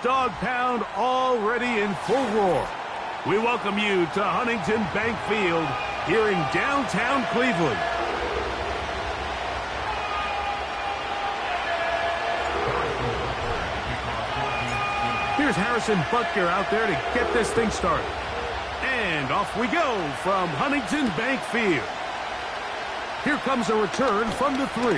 Dog pound already in full roar. We welcome you to Huntington Bank Field here in downtown Cleveland. Here's Harrison Butker out there to get this thing started. And off we go from Huntington Bank Field. Here comes a return from the 3.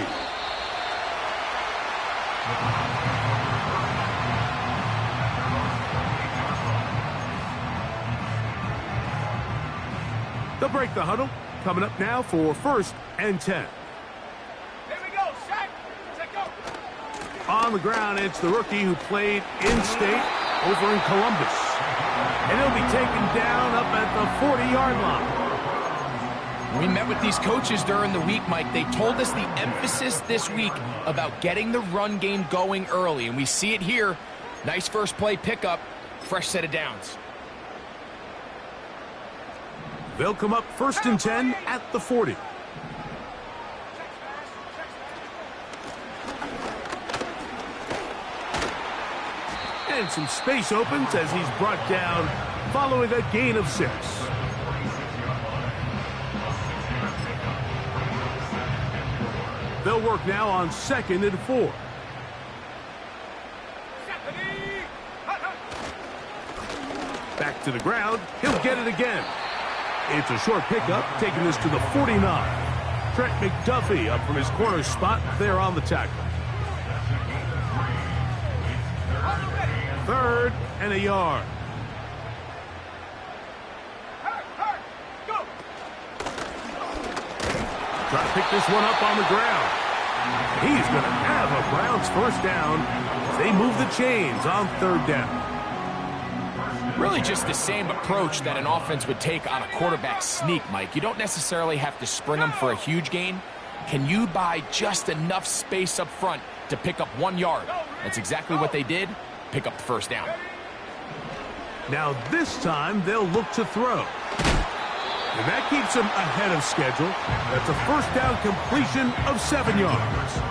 They'll break the huddle. Coming up now for 1st and 10. Here we go, Shaq. Check go. On the ground, it's the rookie who played in-state over in Columbus. And he'll be taken down up at the 40-yard line. We met with these coaches during the week, Mike. They told us the emphasis this week about getting the run game going early, and we see it here. Nice first play pickup, fresh set of downs. They'll come up 1st and 10 at the 40. And some space opens as he's brought down following a gain of 6. They'll work now on 2nd and 4. Back to the ground. He'll get it again. It's a short pickup, taking this to the 49. Trent McDuffie up from his corner spot there on the tackle. 3rd and a yard. Try to pick this one up on the ground. He's going to have a Browns 1st down as they move the chains on 3rd down. Really just the same approach that an offense would take on a quarterback sneak, Mike. You don't necessarily have to spring them for a huge gain. Can you buy just enough space up front to pick up 1 yard? That's exactly what they did. Pick up the 1st down. Now this time they'll look to throw. And that keeps them ahead of schedule. That's a 1st down completion of 7 yards.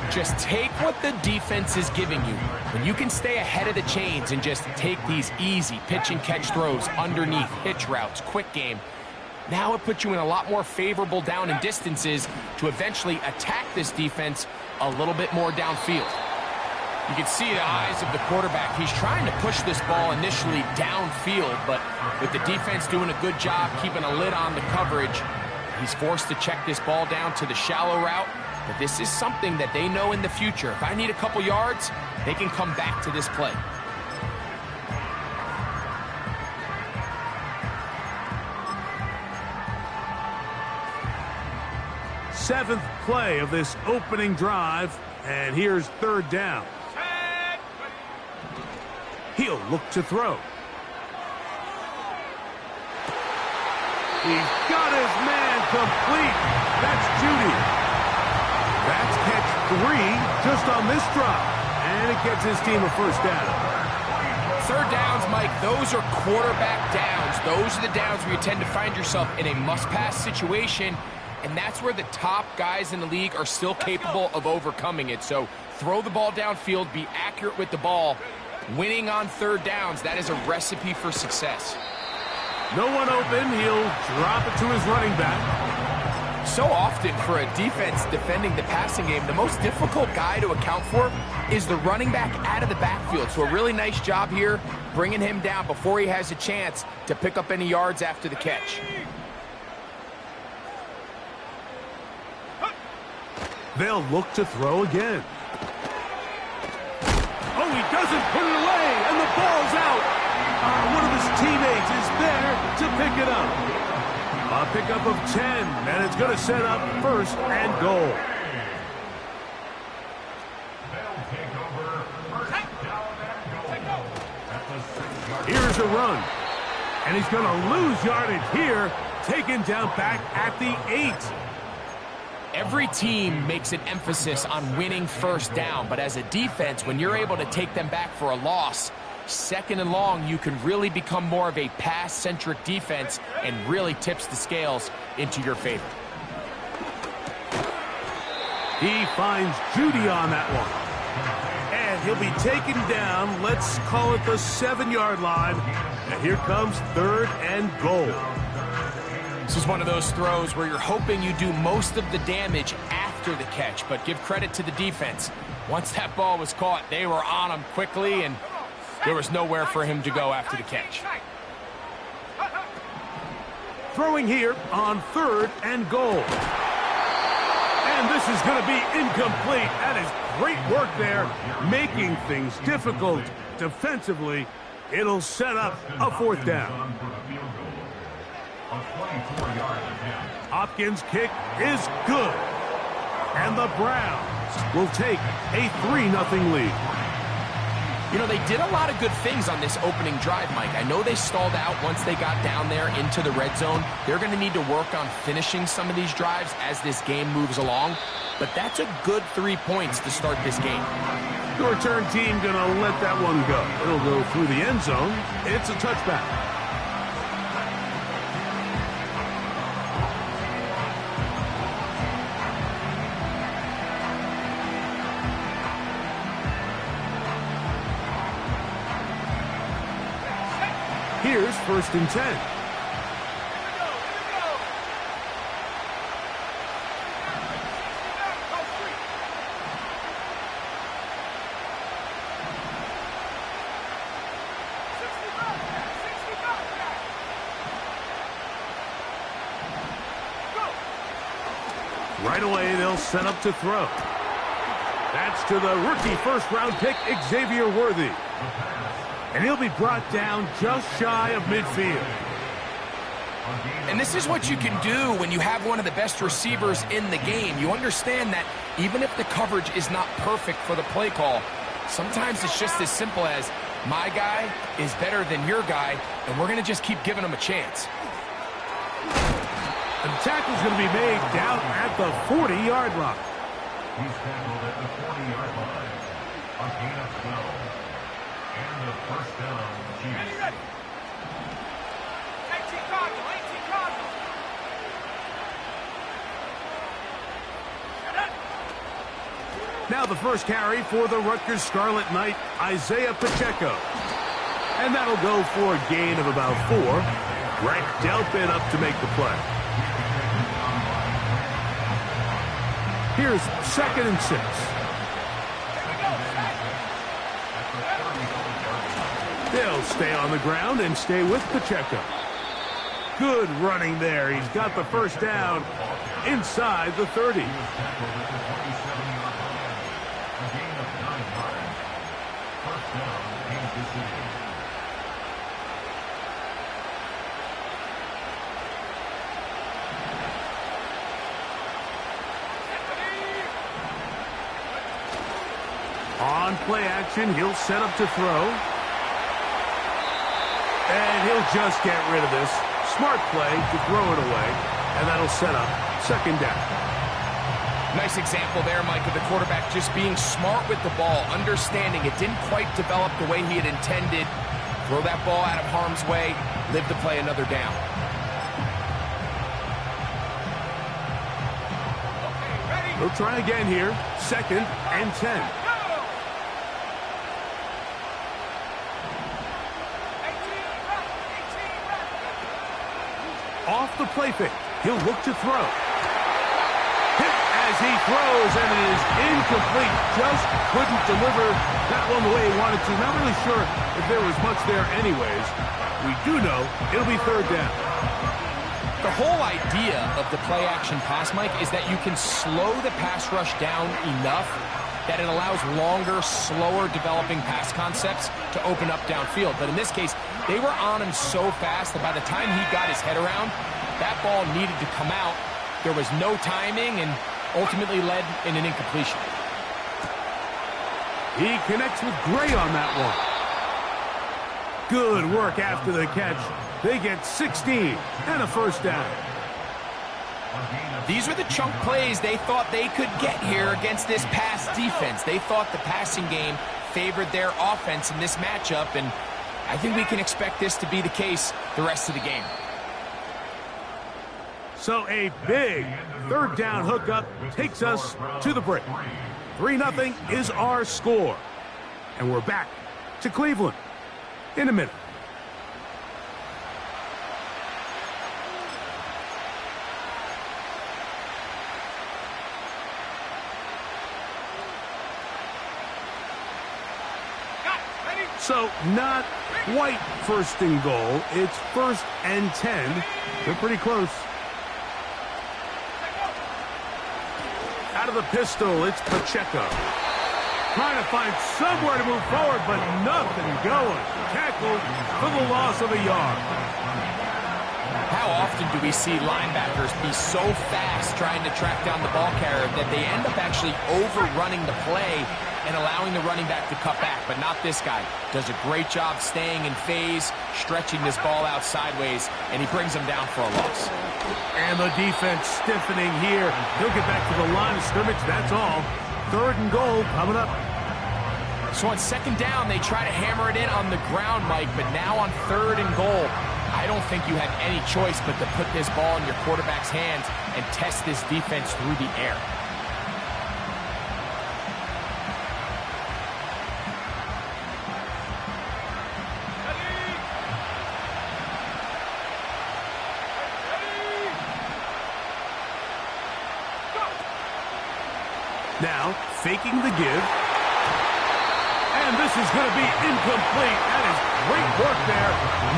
Just take what the defense is giving you. When you can stay ahead of the chains and just take these easy pitch and catch throws underneath, hitch routes, quick game, now it puts you in a lot more favorable down and distances to eventually attack this defense a little bit more downfield. You can see the eyes of the quarterback. He's trying to push this ball initially downfield, but with the defense doing a good job keeping a lid on the coverage, he's forced to check this ball down to the shallow route. But this is something that they know in the future. If I need a couple yards, they can come back to this play. Seventh play of this opening drive, and here's 3rd down. He'll look to throw. He's got his man complete. That's Judy. That's catch 3 just on this drive. And it gets his team a 1st down. 3rd downs, Mike, those are quarterback downs. Those are the downs where you tend to find yourself in a must-pass situation, and that's where the top guys in the league are still capable of overcoming it. So throw the ball downfield, be accurate with the ball. Winning on 3rd downs, that is a recipe for success. No one open. He'll drop it to his running back. So often for a defense defending the passing game, the most difficult guy to account for is the running back out of the backfield. So a really nice job here bringing him down before he has a chance to pick up any yards after the catch. They'll look to throw again. Oh, he doesn't put it away, and the ball's out. One of his teammates is there to pick it up. A pickup of 10, and it's going to set up 1st and goal. Here's a run, and he's going to lose yardage here, taken down back at the 8. Every team makes an emphasis on winning 1st down, but as a defense, when you're able to take them back for a loss, 2nd and long, you can really become more of a pass-centric defense and really tips the scales into your favor. He finds Judy on that one. And he'll be taken down. Let's call it the 7-yard line. And here comes 3rd and goal. This is one of those throws where you're hoping you do most of the damage after the catch, but give credit to the defense. Once that ball was caught, they were on him quickly, and there was nowhere for him to go after the catch. Throwing here on 3rd and goal. And this is going to be incomplete. That is great work there, making things difficult defensively. It'll set up a 4th down. Hopkins' kick is good. And the Browns will take a 3-0 lead. You know, they did a lot of good things on this opening drive, Mike. I know they stalled out once they got down there into the red zone. They're going to need to work on finishing some of these drives as this game moves along. But that's a good 3 points to start this game. The return team going to let that one go. It'll go through the end zone. It's a touchback. Here's 1st and 10. Right away, they'll set up to throw. That's to the rookie 1st-round pick, Xavier Worthy. And he'll be brought down just shy of midfield. And this is what you can do when you have one of the best receivers in the game. You understand that even if the coverage is not perfect for the play call, sometimes it's just as simple as, my guy is better than your guy, and we're going to just keep giving him a chance. And the tackle's going to be made down at the 40-yard line. He's tackled at the 40-yard line. A gain of 12. And the 1st down, Chiefs. Ready. 18 Cardinal, 18 Cardinal. Now the first carry for the Rutgers Scarlet Knight, Isaiah Pacheco. And that'll go for a gain of about 4. Grant Delpit up to make the play. Here's 2nd and 6. They'll stay on the ground and stay with Pacheco. Good running there. He's got the 1st down inside the 30. On play action, he'll set up to throw. And he'll just get rid of this. Smart play to throw it away. And that'll set up 2nd down. Nice example there, Mike, of the quarterback just being smart with the ball, understanding it didn't quite develop the way he had intended. Throw that ball out of harm's way, live to play another down. We'll try again here. 2nd and 10. Off the play fake. He'll look to throw. Hit as he throws, and it is incomplete. Just couldn't deliver that one the way he wanted to. Not really sure if there was much there anyways. We do know it'll be 3rd down. The whole idea of the play-action pass, Mike, is that you can slow the pass rush down enough that it allows longer, slower developing pass concepts to open up downfield. But in this case, they were on him so fast that by the time he got his head around, that ball needed to come out. There was no timing and ultimately led in an incompletion. He connects with Gray on that one. Good work after the catch. They get 16 and a 1st down. These were the chunk plays they thought they could get here against this pass defense. They thought the passing game favored their offense in this matchup, and I think we can expect this to be the case the rest of the game. So a big 3rd down hookup takes us to the break. 3-0 is our score. And we're back to Cleveland in a minute. So, not quite first and goal. It's 1st and 10. They're pretty close. Out of the pistol, it's Pacheco. Trying to find somewhere to move forward, but nothing going. Tackled for the loss of a yard. How often do we see linebackers be so fast trying to track down the ball carrier that they end up actually overrunning the play and allowing the running back to cut back, but not this guy. Does a great job staying in phase, stretching this ball out sideways, and he brings him down for a loss. And the defense stiffening here. He'll get back to the line of scrimmage, that's all. 3rd and goal coming up. So on 2nd down, they try to hammer it in on the ground, Mike, but now on 3rd and goal, I don't think you have any choice but to put this ball in your quarterback's hands and test this defense through the air. Now, faking the give. And this is going to be incomplete. That is great work there,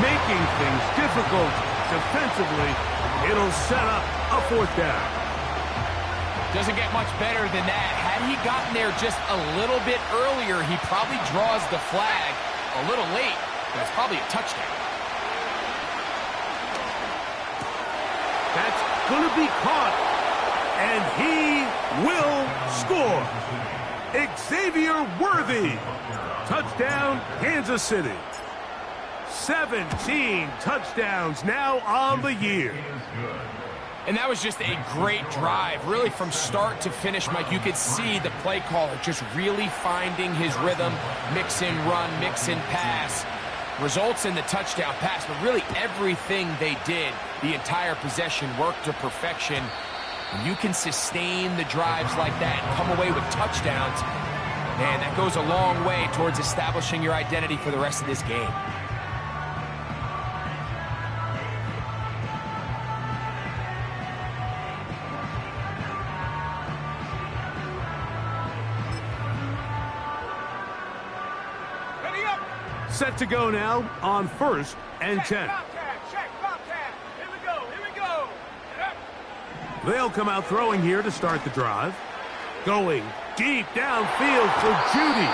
making things difficult defensively. It'll set up a 4th down. Doesn't get much better than that. Had he gotten there just a little bit earlier, he probably draws the flag a little late, but it's probably a touchdown. That's going to be caught, and he will score. Xavier Worthy. Touchdown, Kansas City. 17 touchdowns now on the year. And that was just a great drive, really from start to finish, Mike. You could see the play caller just really finding his rhythm, mix and run, mix and pass. Results in the touchdown pass, but really everything they did, the entire possession, worked to perfection. When you can sustain the drives like that and come away with touchdowns, man, that goes a long way towards establishing your identity for the rest of this game. Set to go now on 1st and 10. Check, Bobcat. Here we go. They'll come out throwing here to start the drive. Going deep downfield for Judy.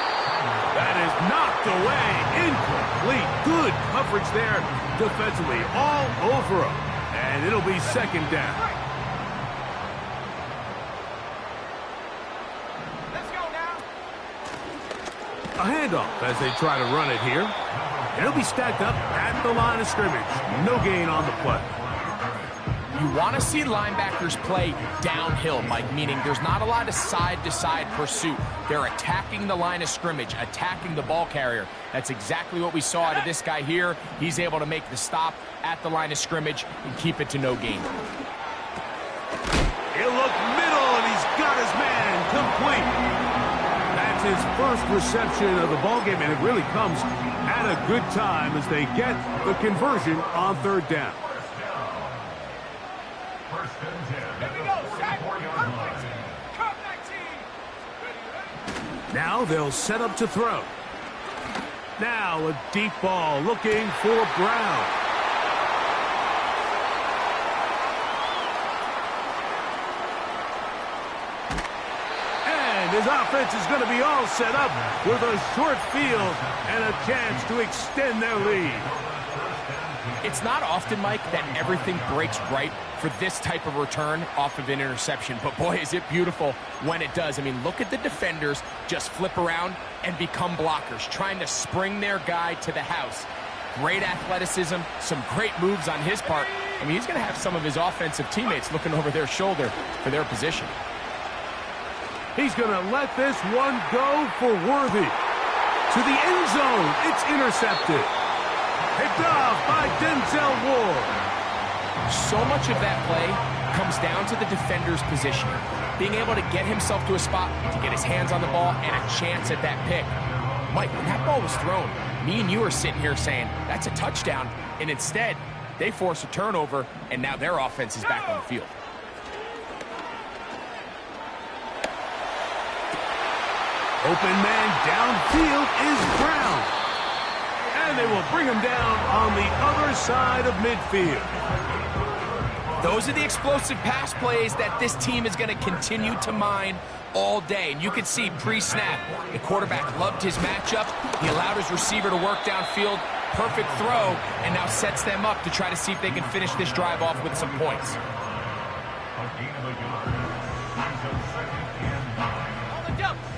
That is knocked away. Incomplete. Good coverage there defensively. All over him. And it'll be 2nd down. Let's go now. A handoff as they try to run it here. It'll be stacked up at the line of scrimmage. No gain on the play. You want to see linebackers play downhill, Mike, meaning there's not a lot of side-to-side pursuit. They're attacking the line of scrimmage, attacking the ball carrier. That's exactly what we saw out of this guy here. He's able to make the stop at the line of scrimmage and keep it to no gain. He'll look middle, and he's got his man complete. That's his first reception of the ballgame, and it really comes at a good time as they get the conversion on 3rd down. Here we go, Shaq. Cut 19. Now they'll set up to throw. Now a deep ball looking for Brown. And his offense is going to be all set up with a short field and a chance to extend their lead. It's not often, Mike, that everything breaks right for this type of return off of an interception. But boy, is it beautiful when it does. I mean, look at the defenders just flip around and become blockers, trying to spring their guy to the house. Great athleticism, some great moves on his part. I mean, he's going to have some of his offensive teammates looking over their shoulder for their position. He's going to let this one go for Worthy. To the end zone, it's intercepted. Picked off by Denzel Ward. So much of that play comes down to the defender's positioning. Being able to get himself to a spot to get his hands on the ball and a chance at that pick. Mike, when that ball was thrown, me and you are sitting here saying, that's a touchdown, and instead, they force a turnover, and now their offense is back on the field. Open man downfield is Brown. And they will bring him down on the other side of midfield. Those are the explosive pass plays that this team is going to continue to mine all day. And you can see pre-snap, the quarterback loved his matchup. He allowed his receiver to work downfield. Perfect throw, and now sets them up to try to see if they can finish this drive off with some points.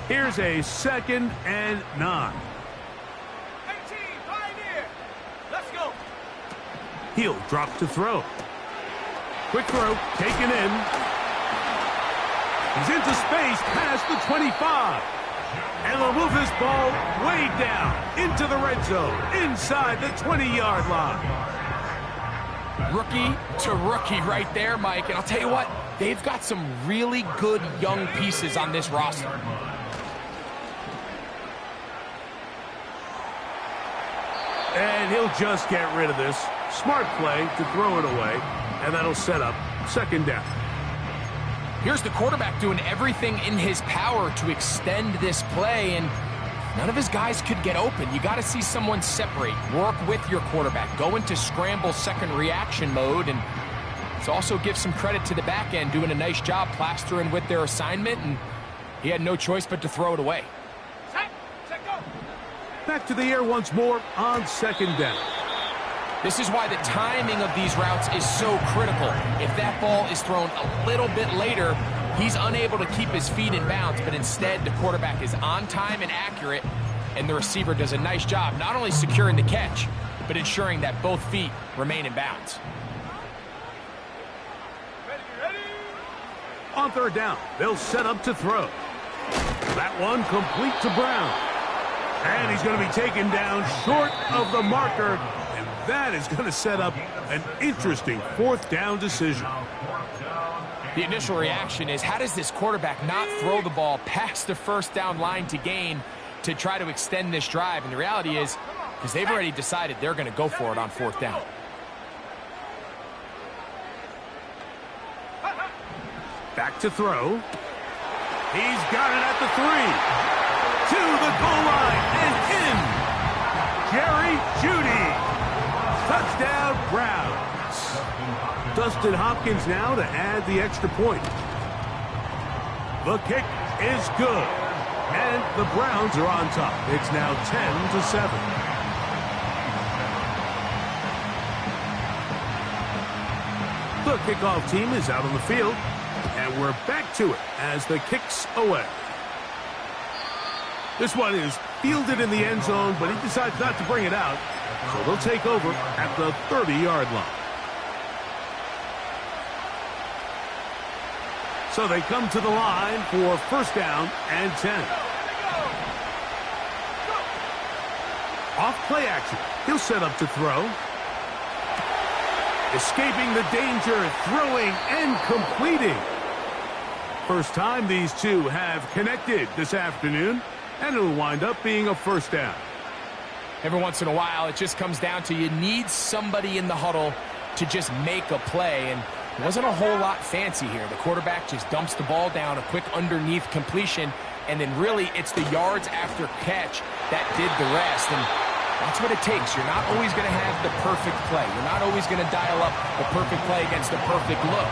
Here's a 2nd and 9. 18, Pioneer. Let's go. He'll drop to throw. Quick throw, taken in. He's into space past the 25. And they'll move this ball way down into the red zone, inside the 20-yard line. Rookie to rookie right there, Mike. And I'll tell you what, they've got some really good young pieces on this roster. And he'll just get rid of this. Smart play to throw it away, and that'll set up 2nd down. Here's the quarterback doing everything in his power to extend this play, and none of his guys could get open. You got to see someone separate, work with your quarterback, go into scramble second reaction mode, and let's also give some credit to the back end doing a nice job plastering with their assignment, and he had no choice but to throw it away. Set, go. Back to the air once more on 2nd down. This is why the timing of these routes is so critical. If that ball is thrown a little bit later, he's unable to keep his feet in bounds, but instead the quarterback is on time and accurate, and the receiver does a nice job not only securing the catch, but ensuring that both feet remain in bounds. Ready. On 3rd down, they'll set up to throw. That one complete to Brown. And he's going to be taken down short of the marker. And that is going to set up an interesting 4th down decision. The initial reaction is, how does this quarterback not throw the ball past the 1st down line to gain to try to extend this drive? And the reality is, because they've already decided they're going to go for it on 4th down. Back to throw. He's got it at the 3. To the goal line and in. Jerry Jeudy. Touchdown, Browns. Dustin Hopkins now to add the extra point. The kick is good. And the Browns are on top. It's now 10-7. The kickoff team is out on the field. And we're back to it as the kick's away. This one is fielded in the end zone, but he decides not to bring it out. So they'll take over at the 30-yard line. So they come to the line for 1st down and 10. Off play action. He'll set up to throw. Escaping the danger, throwing and completing. First time these two have connected this afternoon. And it'll wind up being a 1st down. Every once in a while, it just comes down to you need somebody in the huddle to just make a play. And it wasn't a whole lot fancy here. The quarterback just dumps the ball down, a quick underneath completion, and then really it's the yards after catch that did the rest. And that's what it takes. You're not always going to have the perfect play. You're not always going to dial up the perfect play against the perfect look.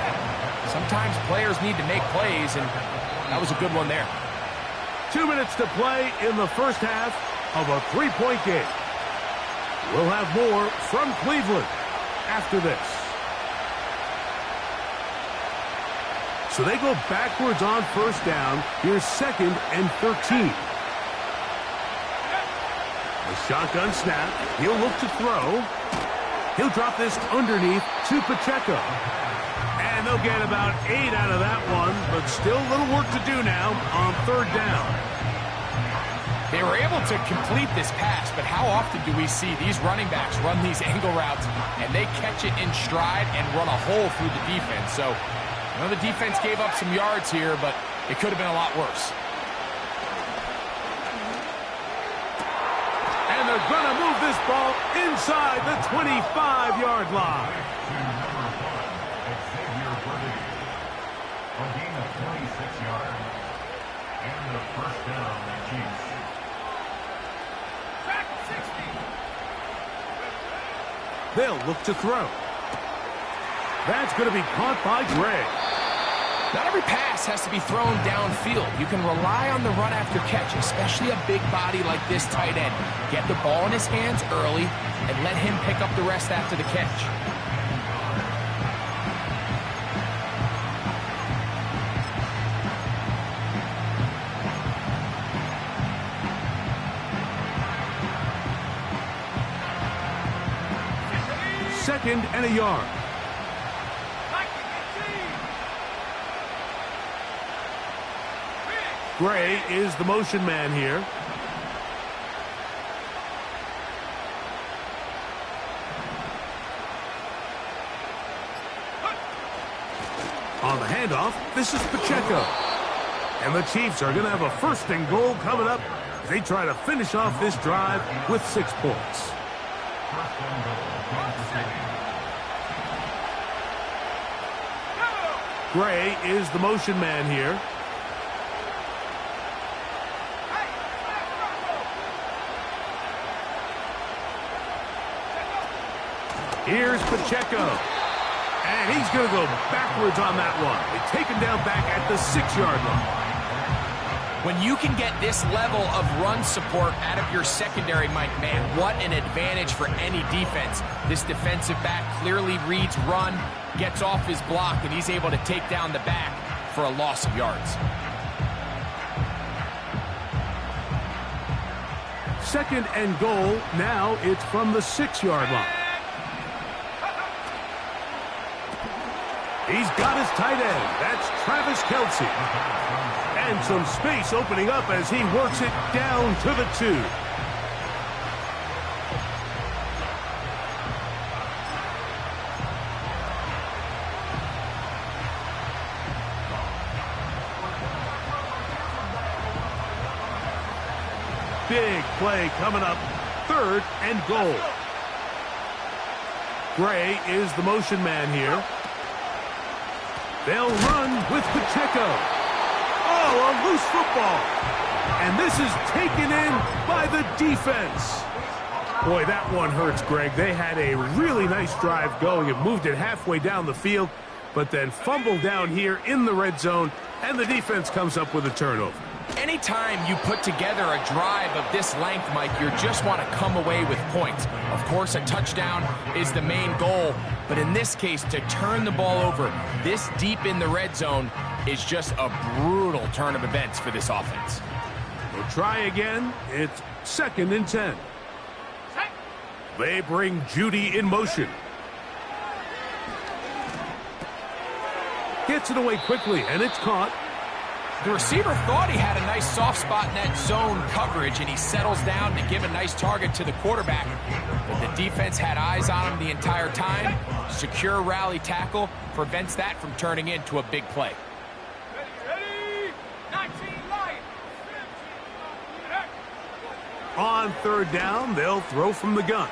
Sometimes players need to make plays, and that was a good one there. 2 minutes to play in the 1st half of a 3-point game. We'll have more from Cleveland after this. So they go backwards on 1st down. Here's 2nd and 13. A shotgun snap. He'll look to throw. He'll drop this underneath to Pacheco. And they'll get about 8 out of that one, but still a little work to do now on 3rd down. They were able to complete this pass, but how often do we see these running backs run these angle routes and they catch it in stride and run a hole through the defense? So, you know, the defense gave up some yards here, but it could have been a lot worse. going to move this ball inside the 25-yard line. A gain of 26 yards. And the first down, the Chiefs. Back 60. They'll look to throw. That's going to be caught by Gray. Not every pass has to be thrown downfield. You can rely on the run after catch, especially a big body like this tight end. Get the ball in his hands early and let him pick up the rest after the catch. Second and a yard. Gray is the motion man here. On the handoff, this is Pacheco. And the Chiefs are going to have a first and goal coming up as they try to finish off this drive with 6 points. First and goal. Gray is the motion man here. Here's Pacheco. And he's going to go backwards on that one. They take him down back at the 6-yard line. When you can get this level of run support out of your secondary, Mike, man, what an advantage for any defense. This defensive back clearly reads run, gets off his block, and he's able to take down the back for a loss of yards. Second and goal. Now it's from the 6-yard line. He's got his tight end. That's Travis Kelce. And some space opening up as he works it down to the 2. Big play coming up. Third and goal. Gray is the motion man here. They'll run with Pacheco. Oh, a loose football. And this is taken in by the defense. Boy, that one hurts, Greg. They had a really nice drive going and moved it halfway down the field, but then fumbled down here in the red zone, and the defense comes up with a turnover. Anytime you put together a drive of this length, Mike, you just want to come away with points. Of course, a touchdown is the main goal, but in this case, to turn the ball over this deep in the red zone is just a brutal turn of events for this offense. We'll try again. It's 2nd and 10. They bring Judy in motion. Gets it away quickly, and it's caught. The receiver thought he had a nice soft spot in that zone coverage, and he settles down to give a nice target to the quarterback. But the defense had eyes on him the entire time. Secure rally tackle prevents that from turning into a big play. Ready? 19 Lions. On 3rd down, they'll throw from the gun.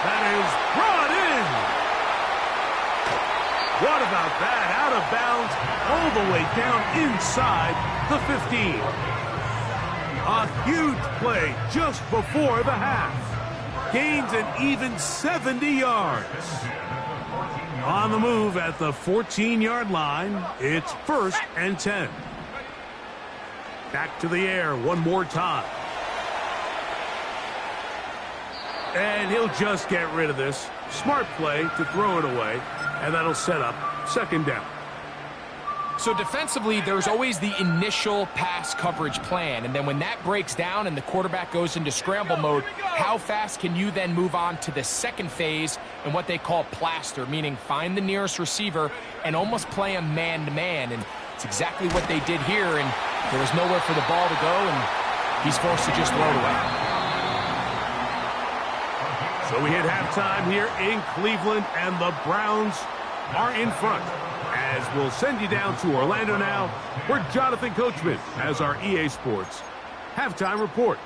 That is brought in. What about that? Out of bounds, all the way down inside the 15. A huge play just before the half. Gains an even 70 yards. On the move at the 14-yard line, it's 1st and 10. Back to the air one more time. And he'll just get rid of this. Smart play to throw it away, and that'll set up 2nd down. So defensively, there's always the initial pass coverage plan, and then when that breaks down and the quarterback goes into scramble mode, how fast can you then move on to the second phase and what they call plaster, meaning find the nearest receiver and almost play him man-to-man, and it's exactly what they did here, and there was nowhere for the ball to go, and he's forced to just throw it away. So we hit halftime here in Cleveland, and the Browns are in front. As we'll send you down to Orlando now, where Jonathan Coachman has our EA Sports halftime report.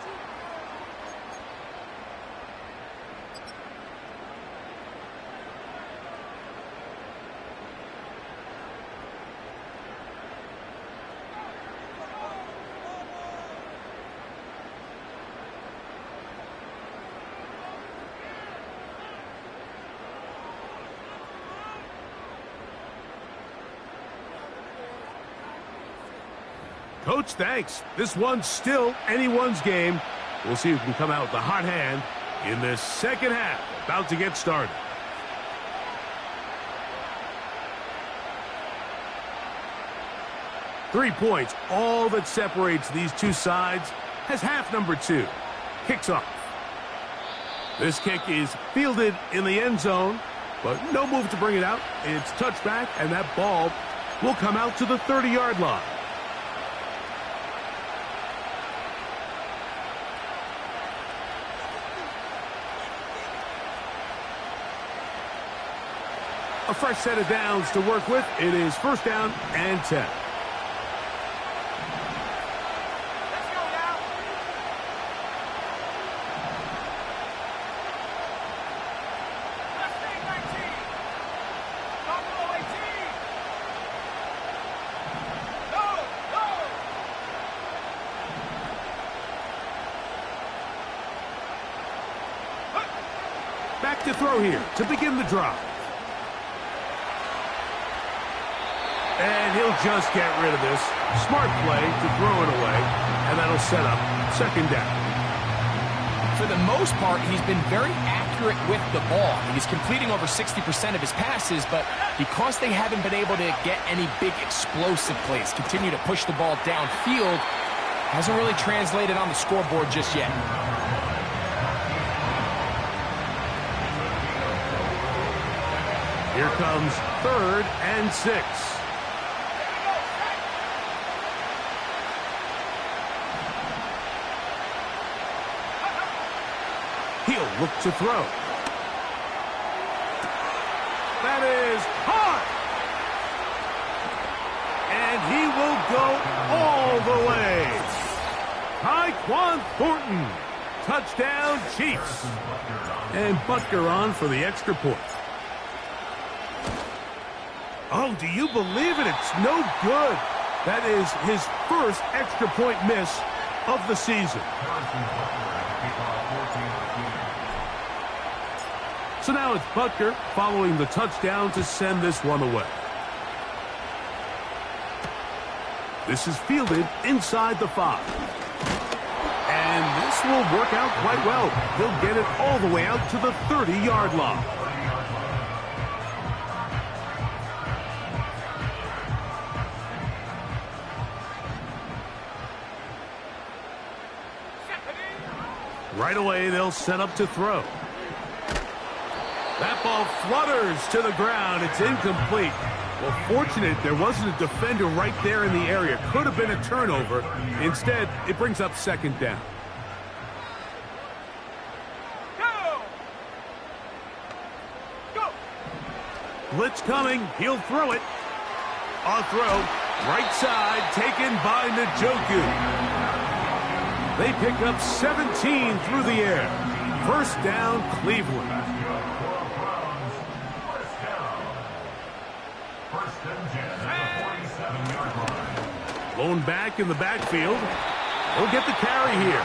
Coach, thanks. This one's still anyone's game. We'll see who can come out with the hot hand in this second half. About to get started. Three points, all that separates these two sides, has half number two. Kicks off. This kick is fielded in the end zone, but no move to bring it out. It's touchback, and that ball will come out to the 30-yard line. A fresh set of downs to work with. It is first down and 10. Back to throw here to begin the drive. And he'll just get rid of this. Smart play to throw it away, and that'll set up second down. For the most part, he's been very accurate with the ball. He's completing over 60% of his passes, but because they haven't been able to get any big explosive plays, continue to push the ball downfield, hasn't really translated on the scoreboard just yet. Here comes 3rd and 6. He'll look to throw. That is hard. And he will go all the way. Tyquan Thornton. Touchdown, Chiefs. And Butker on for the extra point. Oh, do you believe it? It's no good. That is his first extra point miss of the season. So now it's Butker following the touchdown to send this one away. This is fielded inside the 5. And this will work out quite well. He'll get it all the way out to the 30-yard line. Right away, they'll set up to throw. That ball flutters to the ground. It's incomplete. Well, fortunate there wasn't a defender right there in the area. Could have been a turnover. Instead, it brings up second down. Go! Blitz coming. He'll throw it. On throw. Right side taken by Njoku. They pick up 17 through the air. First down, Cleveland. Blown back in the backfield. He'll get the carry here.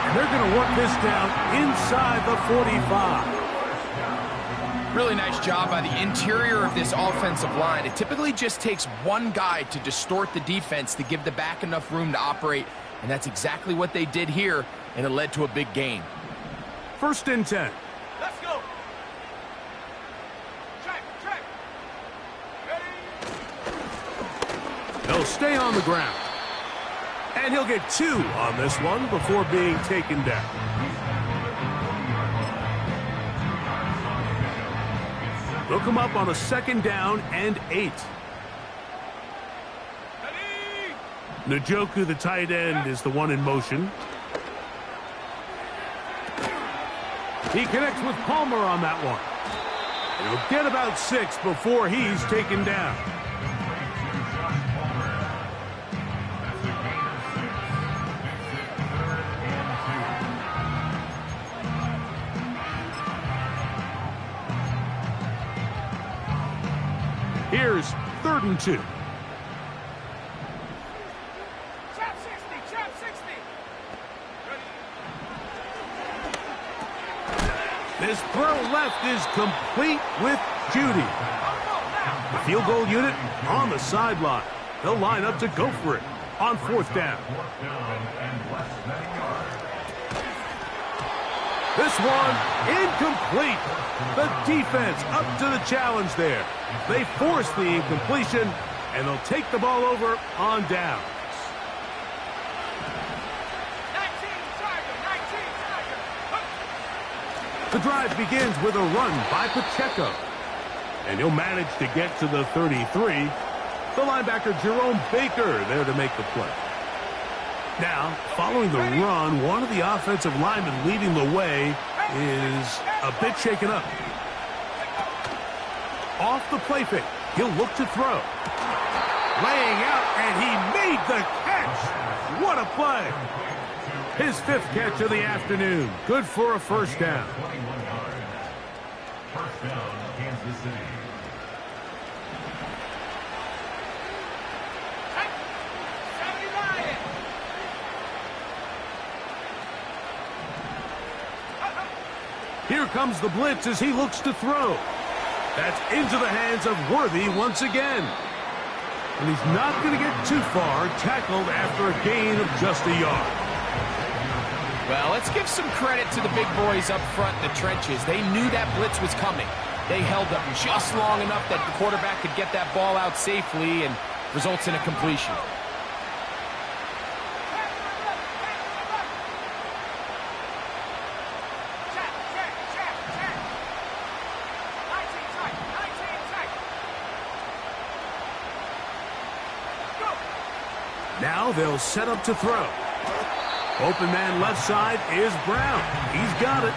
And they're going to work this down inside the 45. Really nice job by the interior of this offensive line. It typically just takes one guy to distort the defense to give the back enough room to operate. And that's exactly what they did here, and it led to a big gain. First and 10. Let's go! Check! Ready? They'll stay on the ground. And he'll get 2 on this one before being taken down. They'll come up on a second down and 8. Njoku, the tight end, is the one in motion. He connects with Palmer on that one. And he'll get about 6 before he's taken down. Here's 3rd and 2. Chop 60! This throw left is complete with Judy. The field goal unit on the sideline. They'll line up to go for it. on 4th down. This one incomplete. The defense up to the challenge there. They force the incompletion, and they'll take the ball over on downs. 19 Tiger. The drive begins with a run by Pacheco. And he'll manage to get to the 33. The linebacker, Jerome Baker, there to make the play. Now, following the run, one of the offensive linemen leading the way is a bit shaken up. Off the play fake, he'll look to throw. Laying out, and he made the catch. What a play. His 5th catch of the afternoon. Good for a 1st down. 1st down, Kansas City. Here comes the blitz as he looks to throw. That's into the hands of Worthy once again. And he's not going to get too far, tackled after a gain of just a yard. Well, let's give some credit to the big boys up front in the trenches. They knew that blitz was coming. They held up just long enough that the quarterback could get that ball out safely and results in a completion. Now they'll set up to throw. Open man left side is Brown. He's got it.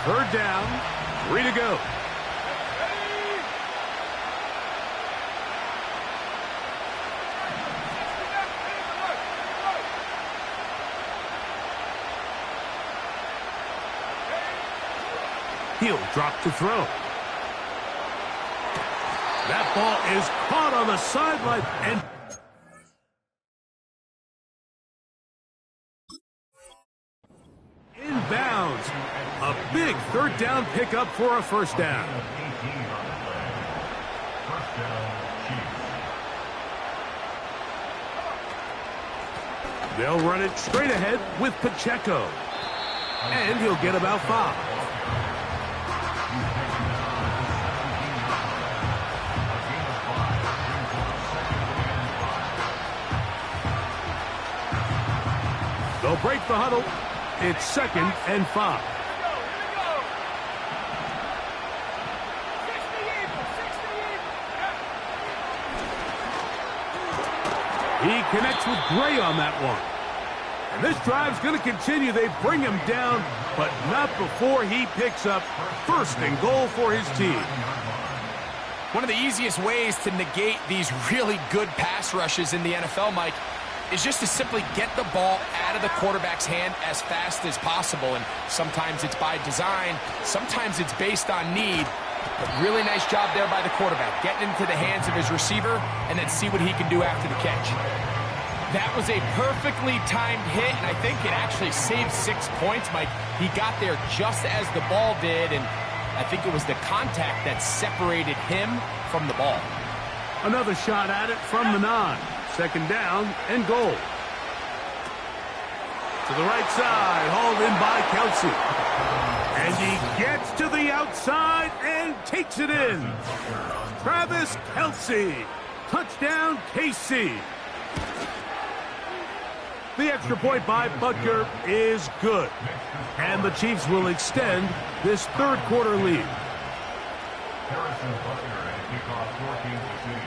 Third down, 3 to go. He'll drop to throw. That ball is caught on the sideline and inbounds. A big 3rd down pickup for a 1st down. They'll run it straight ahead with Pacheco. And he'll get about 5. They'll break the huddle. It's 2nd and 5. He connects with Gray on that one. And this drive's going to continue. They bring him down, but not before he picks up 1st and goal for his team. One of the easiest ways to negate these really good pass rushes in the NFL, Mike, is just to simply get the ball out of the quarterback's hand as fast as possible. And sometimes it's by design, sometimes it's based on need. But really nice job there by the quarterback, getting into the hands of his receiver and then see what he can do after the catch. That was a perfectly timed hit, and I think it actually saved 6 points, Mike. He got there just as the ball did, and I think it was the contact that separated him from the ball. Another shot at it from the 9. 2nd down and goal. To the right side, hauled in by Kelsey. And he gets to the outside and takes it in. Travis Kelsey. Touchdown, KC. The extra point by Butker is good. And the Chiefs will extend this 3rd quarter lead. Harrison Butker at kickoff for Kansas City.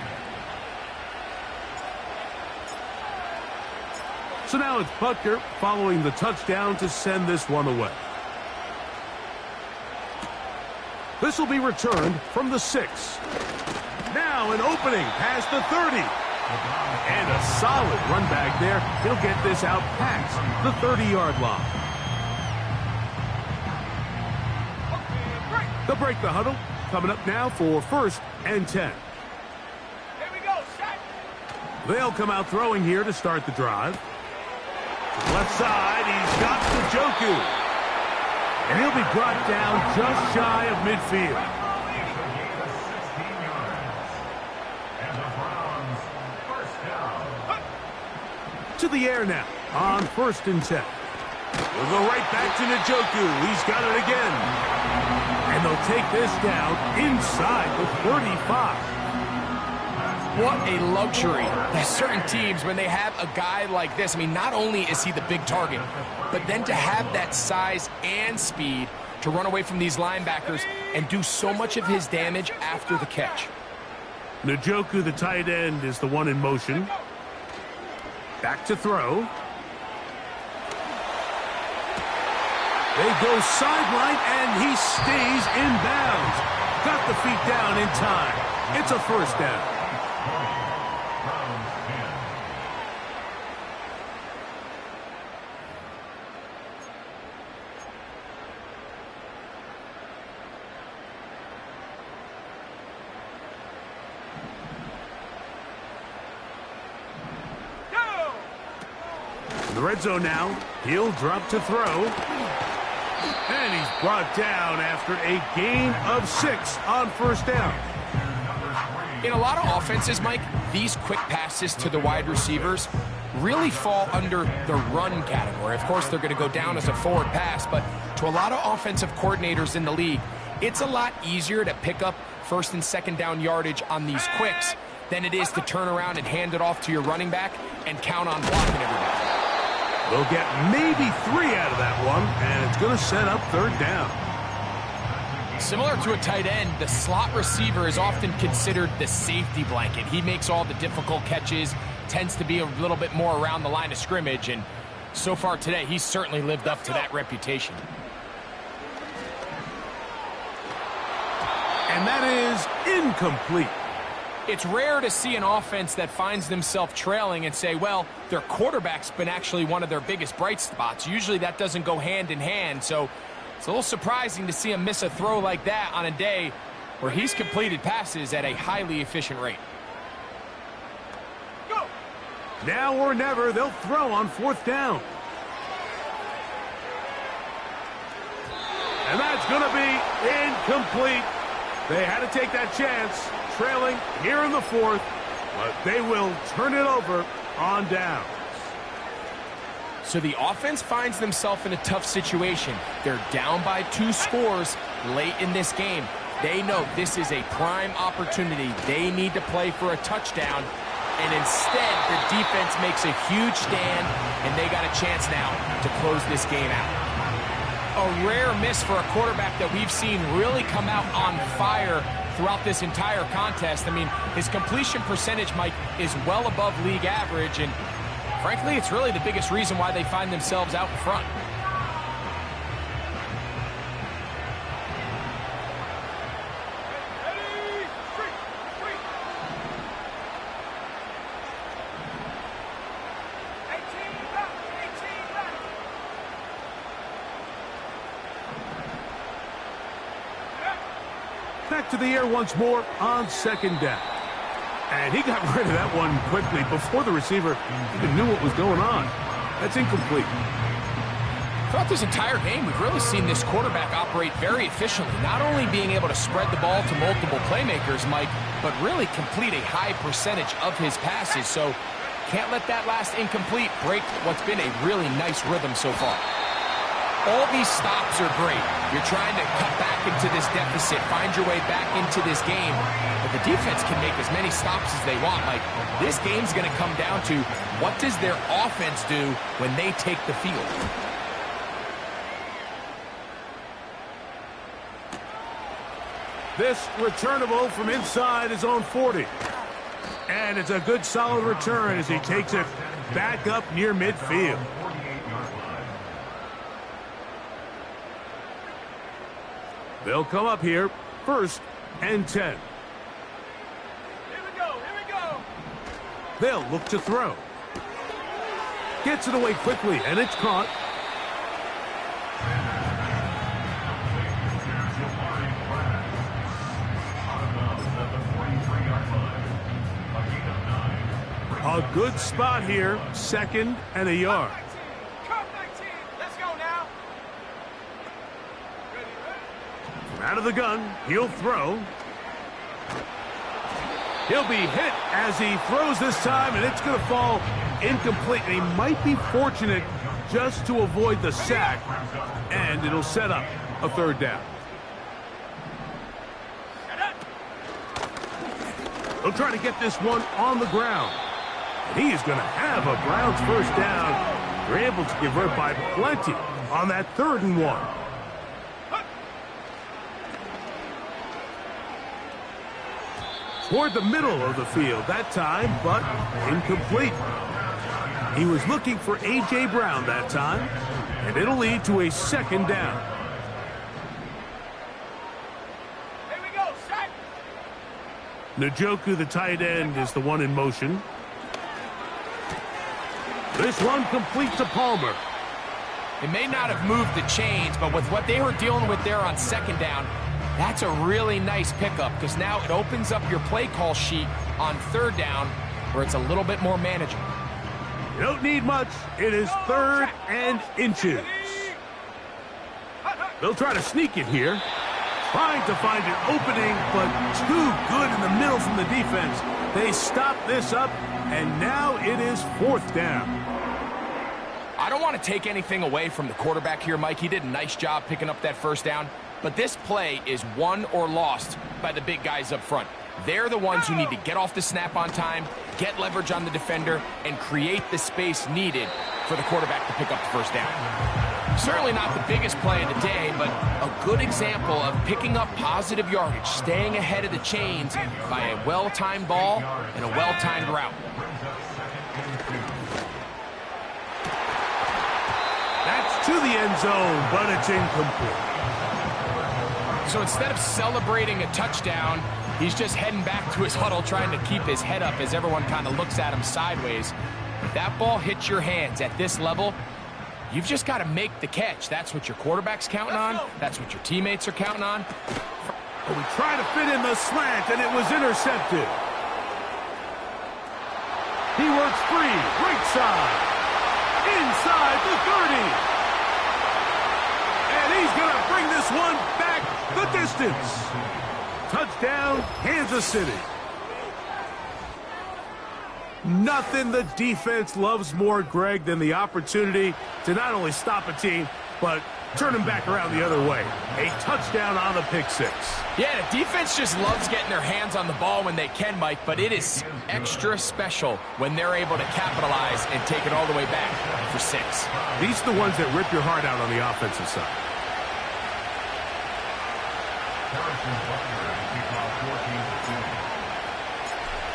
So now it's Butker following the touchdown to send this one away. This will be returned from the 6. Now an opening past the 30. And a solid run back there. He'll get this out past the 30-yard line. They'll break the huddle. Coming up now for 1st and 10. Here we go, set. They'll come out throwing here to start the drive. Left side, he's got Njoku. And he'll be brought down just shy of midfield. To the air now on 1st and 10. We'll go right back to Njoku. He's got it again. And they'll take this down inside the 35. What a luxury. There's certain teams, when they have a guy like this, I mean, not only is he the big target, but then to have that size and speed to run away from these linebackers and do so much of his damage after the catch. Njoku, the tight end, is the one in motion. Back to throw. They go sideline, and he stays in bounds. Got the feet down in time. It's a 1st down. The red zone now. He'll drop to throw. And he's brought down after a gain of 6 on 1st down. In a lot of offenses, Mike, these quick passes to the wide receivers really fall under the run category. Of course, they're going to go down as a forward pass, but to a lot of offensive coordinators in the league, it's a lot easier to pick up 1st and 2nd down yardage on these quicks than it is to turn around and hand it off to your running back and count on blocking everybody. They'll get maybe 3 out of that one, and it's going to set up 3rd down. Similar to a tight end, the slot receiver is often considered the safety blanket. He makes all the difficult catches, tends to be a little bit more around the line of scrimmage, and so far today, he's certainly lived up to that reputation. And that is incomplete. It's rare to see an offense that finds themselves trailing and say, well, their quarterback's been actually one of their biggest bright spots. Usually that doesn't go hand in hand, so it's a little surprising to see him miss a throw like that on a day where he's completed passes at a highly efficient rate. Go. Now or never, they'll throw on 4th down. And that's going to be incomplete. They had to take that chance, trailing here in the 4th, but they will turn it over on downs. So the offense finds themselves in a tough situation. They're down by 2 scores late in this game. They know this is a prime opportunity. They need to play for a touchdown, and instead the defense makes a huge stand, and they got a chance now to close this game out. A rare miss for a quarterback that we've seen really come out on fire throughout this entire contest. I mean, his completion percentage, Mike, is well above league average, and frankly, it's really the biggest reason why they find themselves out in front. Back to the air once more on 2nd down. And he got rid of that one quickly before the receiver even knew what was going on. That's incomplete. Throughout this entire game, we've really seen this quarterback operate very efficiently, not only being able to spread the ball to multiple playmakers, Mike, but really complete a high percentage of his passes. So can't let that last incomplete break what's been a really nice rhythm so far. All these stops are great. You're trying to cut back into this deficit, find your way back into this game. But the defense can make as many stops as they want. Like, this game's going to come down to what does their offense do when they take the field. This returnable from inside his own 40. And it's a good solid return as he takes it back up near midfield. They'll come up here, 1st and 10. Here we go, here we go. They'll look to throw. Gets it away quickly, and it's caught. A good spot here, 2nd and a yard. Cut 19. Let's go now. Out of the gun, he'll throw. He'll be hit as he throws this time, and it's going to fall incomplete. And he might be fortunate just to avoid the sack, and it'll set up a third down. He'll try to get this one on the ground. And he is going to have a Browns first down. They're able to convert by plenty on that 3rd and 1. Toward the middle of the field that time, but incomplete. He was looking for A.J. Brown that time, and it'll lead to a 2nd down. Here we go, set. Njoku, the tight end, is the one in motion. This one complete to Palmer. It may not have moved the chains, but with what they were dealing with there on 2nd down, that's a really nice pickup because now it opens up your play call sheet on 3rd down where it's a little bit more manageable. You don't need much. It is 3rd and inches. They'll try to sneak it here. Trying to find an opening, but too good in the middle from the defense. They stop this up, and now it is 4th down. I don't want to take anything away from the quarterback here, Mike. He did a nice job picking up that 1st down. But this play is won or lost by the big guys up front. They're the ones who need to get off the snap on time, get leverage on the defender, and create the space needed for the quarterback to pick up the 1st down. Certainly not the biggest play of the day, but a good example of picking up positive yardage, staying ahead of the chains by a well-timed ball and a well-timed route. That's to the end zone, but it's incomplete. So instead of celebrating a touchdown, he's just heading back to his huddle trying to keep his head up as everyone kind of looks at him sideways. If that ball hits your hands at this level, you've just got to make the catch. That's what your quarterback's counting on. That's what your teammates are counting on. We try to fit in the slant, and it was intercepted. He works free, right side, inside the 30. And he's going to bring this one back the distance. Touchdown, Kansas City. Nothing the defense loves more, Greg, than the opportunity to not only stop a team, but turn them back around the other way. A touchdown on the pick 6. Yeah, the defense just loves getting their hands on the ball when they can, Mike, but it is extra special when they're able to capitalize and take it all the way back for 6. These are the ones that rip your heart out on the offensive side.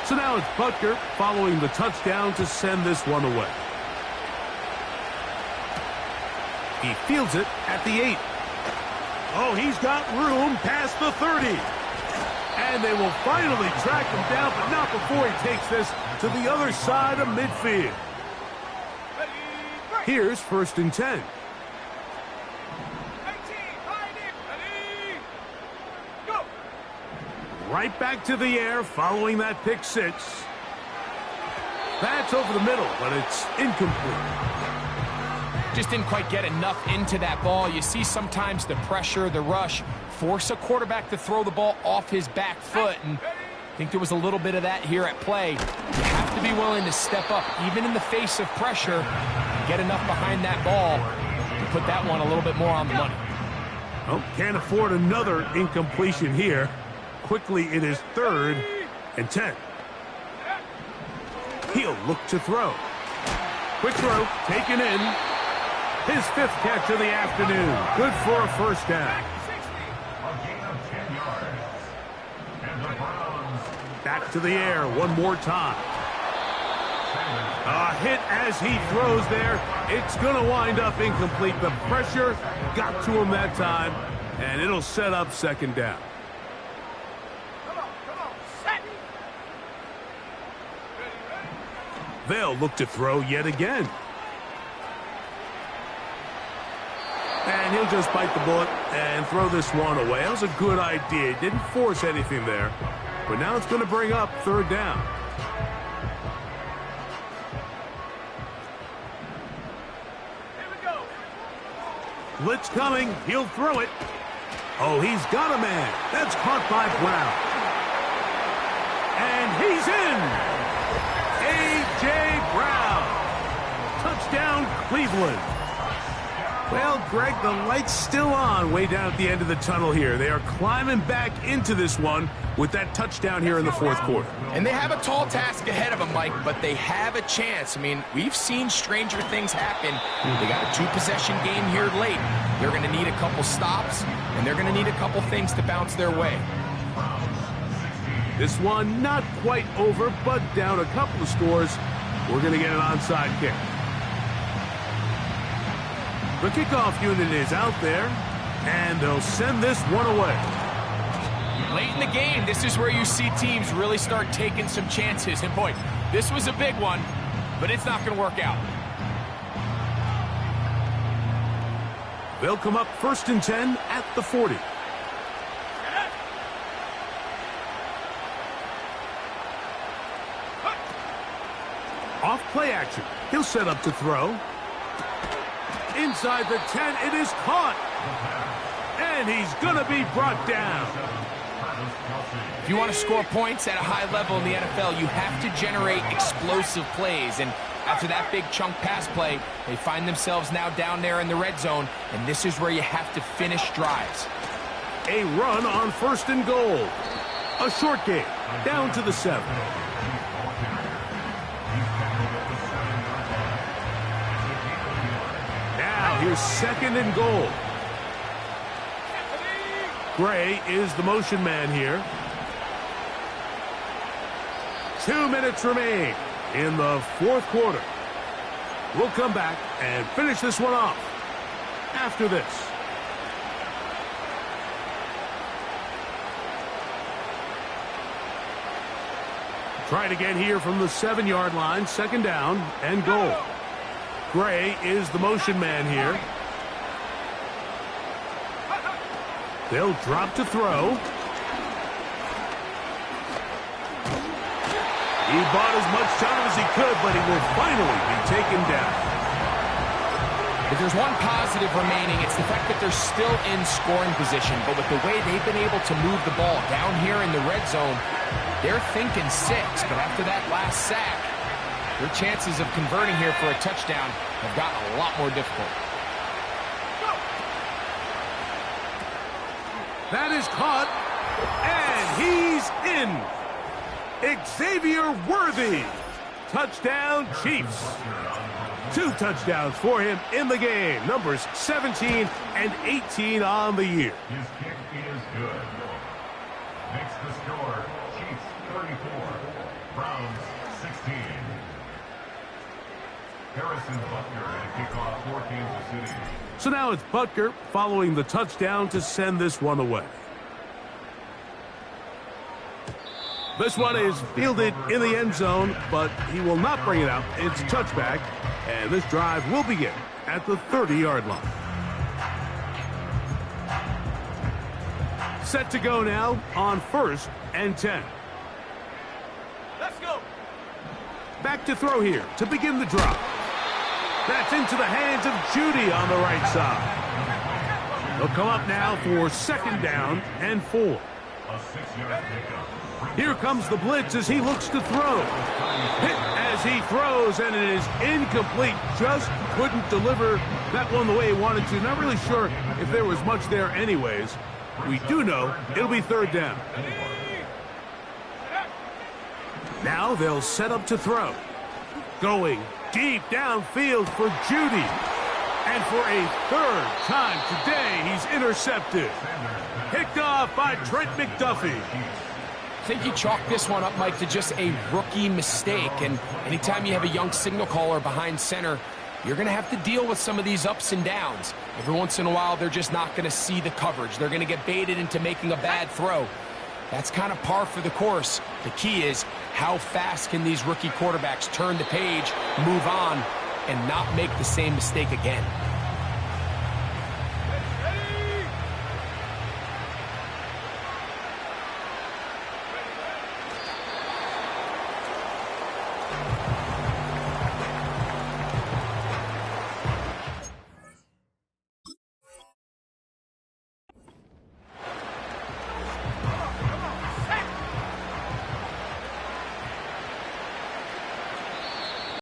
So now it's Butker following the touchdown to send this one away. He fields it at the 8. Oh, he's got room past the 30. And they will finally track him down, but not before he takes this to the other side of midfield. Here's 1st and 10. Right back to the air following that pick 6. That's over the middle, but it's incomplete. Just didn't quite get enough into that ball. You see sometimes the pressure, the rush, force a quarterback to throw the ball off his back foot. And I think there was a little bit of that here at play. You have to be willing to step up, even in the face of pressure, and get enough behind that ball to put that one a little bit more on the money. Oh, can't afford another incompletion here. Quickly, it is 3rd and 10. He'll look to throw. Quick throw, taken in. His 5th catch of the afternoon. Good for a 1st down. Back to the air one more time. A hit as he throws there. It's going to wind up incomplete. The pressure got to him that time, and it'll set up 2nd down. They'll look to throw yet again. And he'll just bite the bullet and throw this one away. That was a good idea. Didn't force anything there. But now it's going to bring up 3rd down. Here we go. Blitz coming. He'll throw it. Oh, he's got a man. That's caught by Brown. And he's in. A.J. Brown. Touchdown, Cleveland. Well, Greg, the light's still on way down at the end of the tunnel here. They are climbing back into this one with that touchdown here in the fourth quarter. And they have a tall task ahead of them, Mike, but they have a chance. I mean, we've seen stranger things happen. They got a two-possession game here late. They're going to need a couple stops, and they're going to need a couple things to bounce their way. This one not quite over, but down a couple of scores. We're going to get an onside kick. The kickoff unit is out there, and they'll send this one away. Late in the game, this is where you see teams really start taking some chances. And boy, this was a big one, but it's not going to work out. They'll come up 1st and 10 at the 40. Off play action. He'll set up to throw. Inside the 10, it is caught. And he's going to be brought down. If you want to score points at a high level in the NFL, you have to generate explosive plays. And after that big chunk pass play, they find themselves now down there in the red zone. And this is where you have to finish drives. A run on 1st and goal. A short game, down to the 7. Now here's 2nd and goal. Gray is the motion man here. 2 minutes remain in the fourth quarter. We'll come back and finish this one off after this. Try it again here from the 7-yard line. 2nd down and goal. Gray is the motion man here. They'll drop to throw. He bought as much time as he could, but he will finally be taken down. If there's one positive remaining, it's the fact that they're still in scoring position. But with the way they've been able to move the ball down here in the red zone, they're thinking 6. But after that last sack, their chances of converting here for a touchdown have gotten a lot more difficult. That is caught, and he's in. Xavier Worthy. Touchdown, Chiefs. 2 touchdowns for him in the game. Numbers 17 and 18 on the year. His kick is good. Makes the score Chiefs 34, Browns 16. Harrison Butker and kickoff for Kansas City. So now it's Butker following the touchdown to send this one away. This one is fielded in the end zone, but he will not bring it out. It's touchback, and this drive will begin at the 30-yard line. Set to go now on 1st and 10. Let's go. Back to throw here to begin the drop. That's into the hands of Judy on the right side. They'll come up now for 2nd down and 4. A 6-yard pickup. Here comes the blitz as he looks to throw. Hit as he throws, and it is incomplete. Just couldn't deliver that one the way he wanted to. Not really sure if there was much there anyways. We do know it'll be 3rd down. Now they'll set up to throw. Going deep downfield for Judy. And for a 3rd time today, he's intercepted. Picked off by Trent McDuffie. I think you chalk this one up, Mike, to just a rookie mistake. And anytime you have a young signal caller behind center, you're going to have to deal with some of these ups and downs. Every once in a while, they're just not going to see the coverage. They're going to get baited into making a bad throw. That's kind of par for the course. The key is how fast can these rookie quarterbacks turn the page, move on, and not make the same mistake again.